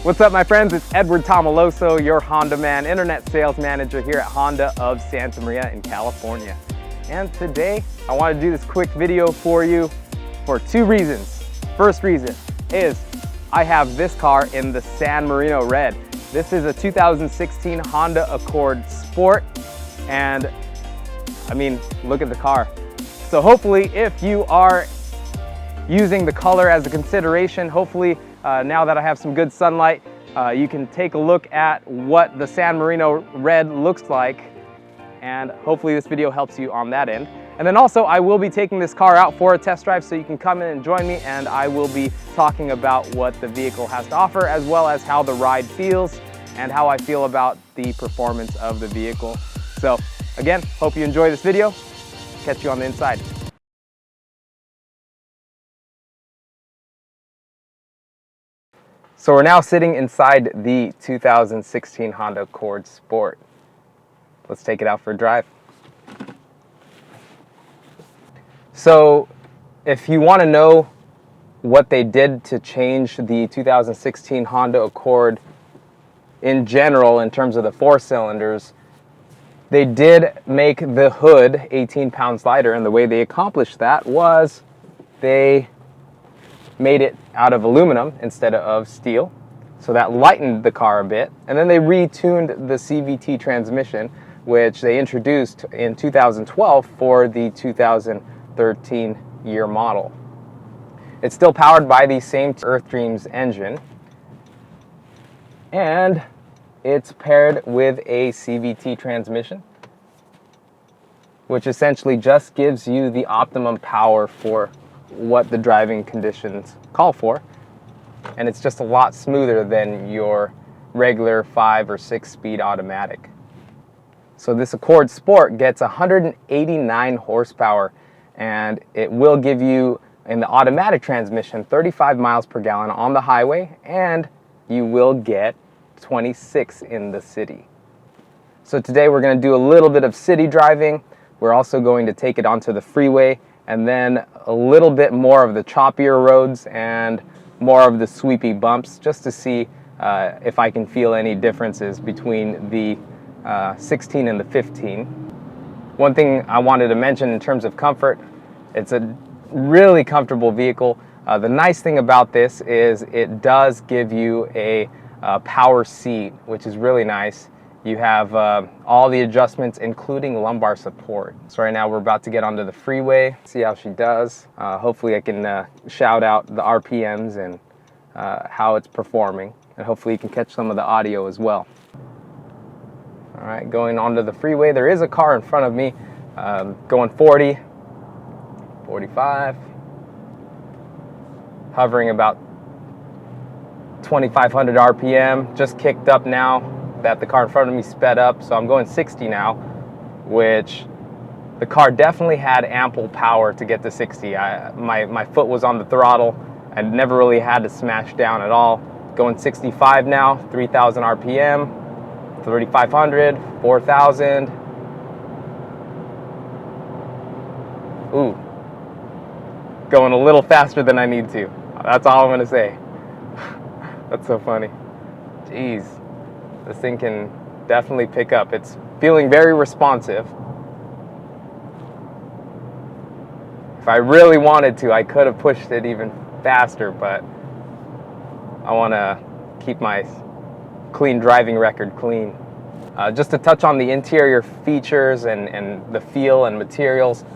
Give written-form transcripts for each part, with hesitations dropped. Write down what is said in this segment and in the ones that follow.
What's up, my friends? It's Edward Tomaloso, your Honda man, internet sales manager here at Honda of Santa Maria in California. And today I want to do this quick video for you for two reasons. First reason is I have this car in the San Marino red. This is a 2016 Honda Accord Sport, and I mean, look at the car. So hopefully, if you are using the color as a consideration, hopefully now that I have some good sunlight, you can take a look at what the San Marino red looks like, and hopefully this video helps you on that end. And then also, I will be taking this car out for a test drive, so you can come in and join me, and I will be talking about what the vehicle has to offer, as well as how the ride feels and how I feel about the performance of the vehicle. So again, hope you enjoy this video. Catch you on the inside. So we're now sitting inside the 2016 Honda Accord Sport. Let's take it out for a drive. So if you want to know what they did to change the 2016 Honda Accord in general in terms of the four cylinders, they did make the hood 18 pounds lighter, and the way they accomplished that was they made it out of aluminum instead of steel, so that lightened the car a bit. And then they retuned the CVT transmission, which they introduced in 2012 for the 2013 year model. It's still powered by the same Earth Dreams engine, and it's paired with a CVT transmission, which essentially just gives you the optimum power for what the driving conditions call for, and it's just a lot smoother than your regular 5 or 6 speed automatic. So this Accord Sport gets 189 horsepower, and it will give you, in the automatic transmission, 35 miles per gallon on the highway, and you will get 26 in the city. So today we're going to do a little bit of city driving. We're also going to take it onto the freeway, and then a little bit more of the choppier roads and more of the sweepy bumps, just to see if I can feel any differences between the 16 and the 15. One thing I wanted to mention in terms of comfort, it's a really comfortable vehicle. The nice thing about this is it does give you a power seat, which is really nice. You have all the adjustments, including lumbar support. So right now we're about to get onto the freeway, see how she does. Hopefully I can shout out the RPMs and how it's performing, and hopefully you can catch some of the audio as well. All right, going onto the freeway, there is a car in front of me going 40, 45, hovering about 2,500 RPM, just kicked up now that the car in front of me sped up, so I'm going 60 now, which the car definitely had ample power to get to 60. My foot was on the throttle. I never really had to smash down at all. Going 65 now, 3,000 RPM, 3,500, 4,000. Ooh, going a little faster than I need to. That's all I'm gonna say. That's so funny. Jeez. This thing can definitely pick up. It's feeling very responsive. If I really wanted to, I could have pushed it even faster, but I want to keep my clean driving record clean. Just to touch on the interior features and the feel and materials,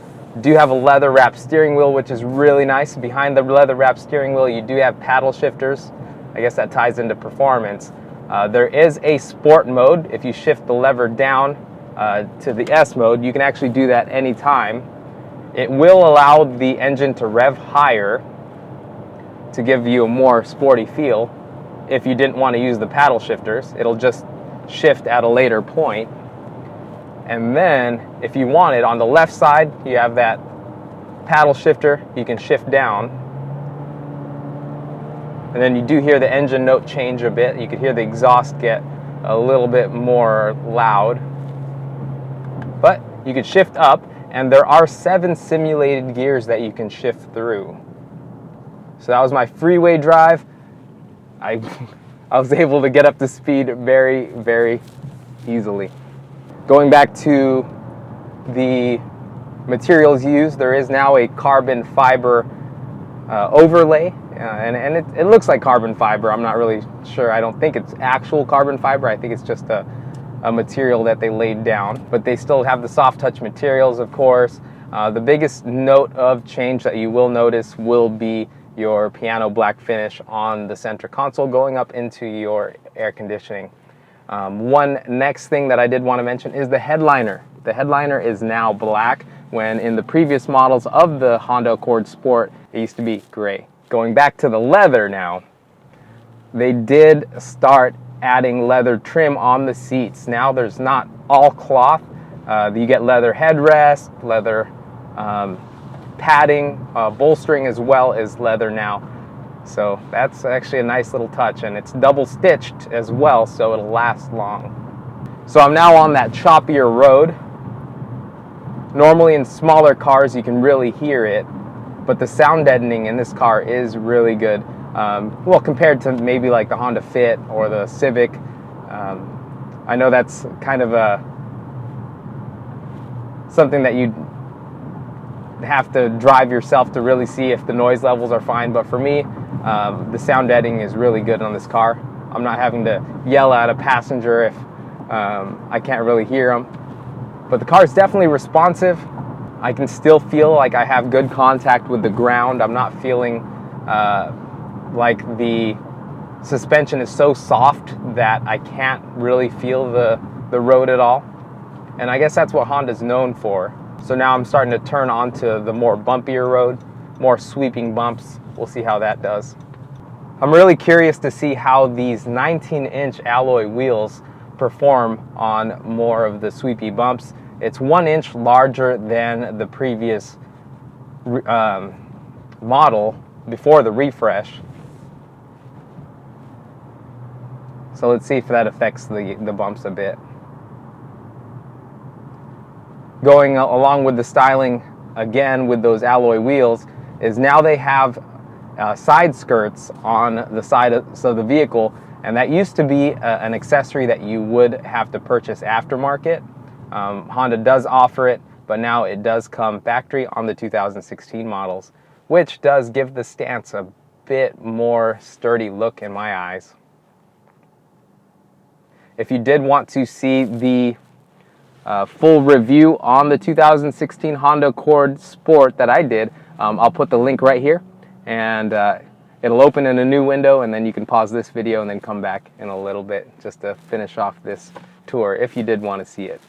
do have a leather wrapped steering wheel, which is really nice. Behind the leather wrapped steering wheel, you do have paddle shifters. I guess that ties into performance. There is a sport mode. If you shift the lever down to the S mode, you can actually do that anytime. It will allow the engine to rev higher to give you a more sporty feel. If you didn't want to use the paddle shifters, it'll just shift at a later point. And then if you want it, on the left side, you have that paddle shifter. You can shift down. And then you do hear the engine note change a bit. You could hear the exhaust get a little bit more loud. But you could shift up, and there are 7 simulated gears that you can shift through. So that was my freeway drive. I I was able to get up to speed very, very easily. Going back to the materials used, there is now a carbon fiber overlay, and it looks like carbon fiber. I'm not really sure. I don't think it's actual carbon fiber. I think it's just a material that they laid down, but they still have the soft touch materials, of course. The biggest note of change that you will notice will be your piano black finish on the center console going up into your air conditioning. One next thing that I did want to mention is the headliner. The headliner is now black, when in the previous models of the Honda Accord Sport, it used to be gray. Going back to the leather now, they did start adding leather trim on the seats. Now there's not all cloth. You get leather headrest, leather padding, bolstering, as well as leather now. So that's actually a nice little touch, and it's double stitched as well, so it'll last long. So I'm now on that choppier road. Normally in smaller cars you can really hear it, but the sound deadening in this car is really good. Well, compared to maybe like the Honda Fit or the Civic. I know that's kind of something that you'd have to drive yourself to really see if the noise levels are fine, but for me, the sound deadening is really good on this car. I'm not having to yell at a passenger if I can't really hear them. But the car is definitely responsive. I can still feel like I have good contact with the ground. I'm not feeling like the suspension is so soft that I can't really feel the road at all. And I guess that's what Honda's known for. So now I'm starting to turn onto the more bumpier road, more sweeping bumps. We'll see how that does. I'm really curious to see how these 19-inch alloy wheels perform on more of the sweepy bumps. It's 1 inch larger than the previous model before the refresh. So let's see if that affects the bumps a bit. Going along with the styling, again with those alloy wheels, is now they have side skirts on the side of the vehicle, and that used to be an accessory that you would have to purchase aftermarket. Honda does offer it, but now it does come factory on the 2016 models, which does give the stance a bit more sturdy look in my eyes. If you did want to see the full review on the 2016 Honda Accord Sport that I did, I'll put the link right here, and it'll open in a new window, and then you can pause this video and then come back in a little bit just to finish off this tour if you did want to see it.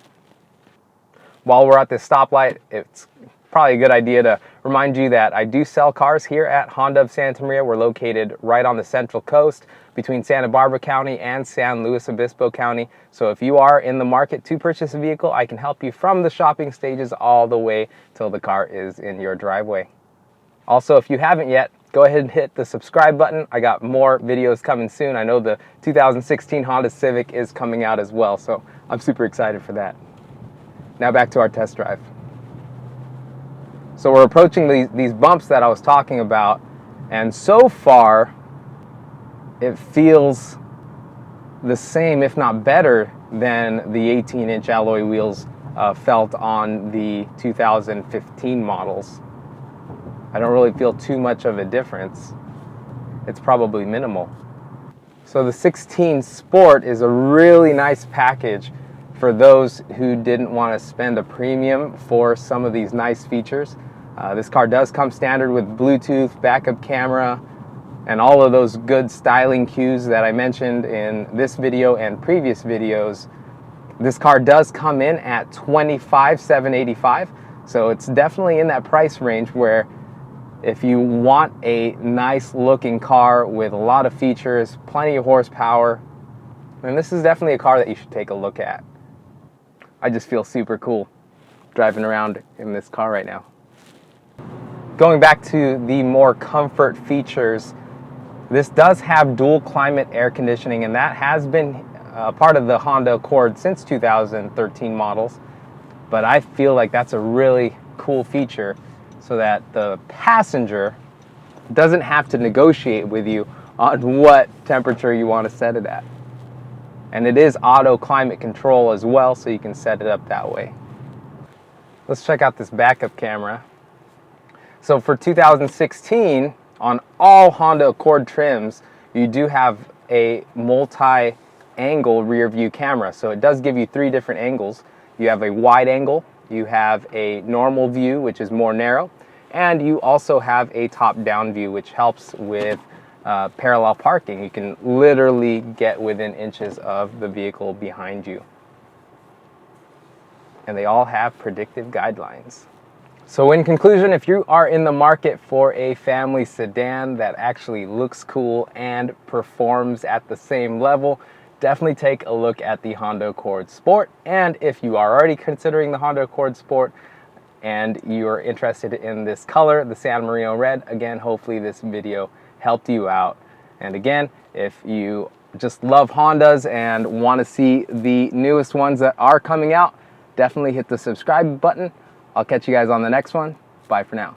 While we're at this stoplight, it's probably a good idea to remind you that I do sell cars here at Honda of Santa Maria. We're located right on the Central Coast between Santa Barbara County and San Luis Obispo County. So if you are in the market to purchase a vehicle, I can help you from the shopping stages all the way till the car is in your driveway. Also, if you haven't yet, go ahead and hit the subscribe button. I got more videos coming soon. I know the 2016 Honda Civic is coming out as well, so I'm super excited for that. Now back to our test drive. So we're approaching these bumps that I was talking about, and so far it feels the same, if not better, than the 18-inch alloy wheels felt on the 2015 models. I don't really feel too much of a difference. It's probably minimal. So the 16 Sport is a really nice package for those who didn't want to spend a premium for some of these nice features. This car does come standard with Bluetooth, backup camera, and all of those good styling cues that I mentioned in this video and previous videos. This car does come in at $25,785, so it's definitely in that price range where if you want a nice looking car with a lot of features, plenty of horsepower, then this is definitely a car that you should take a look at. I just feel super cool driving around in this car right now. Going back to the more comfort features, this does have dual climate air conditioning, and that has been part of the Honda Accord since 2013 models. But I feel like that's a really cool feature so that the passenger doesn't have to negotiate with you on what temperature you want to set it at. And it is auto climate control as well, so you can set it up that way. Let's check out this backup camera. So for 2016, on all Honda Accord trims, you do have a multi-angle rear view camera. So it does give you 3 different angles. You have a wide angle, you have a normal view, which is more narrow, and you also have a top-down view, which helps with parallel parking. You can literally get within inches of the vehicle behind you. And they all have predictive guidelines. So in conclusion, if you are in the market for a family sedan that actually looks cool and performs at the same level, definitely take a look at the Honda Accord Sport. And if you are already considering the Honda Accord Sport and you're interested in this color, the San Marino red, again, hopefully this video helped you out. And again, if you just love Hondas and want to see the newest ones that are coming out, definitely hit the subscribe button. I'll catch you guys on the next one. Bye for now.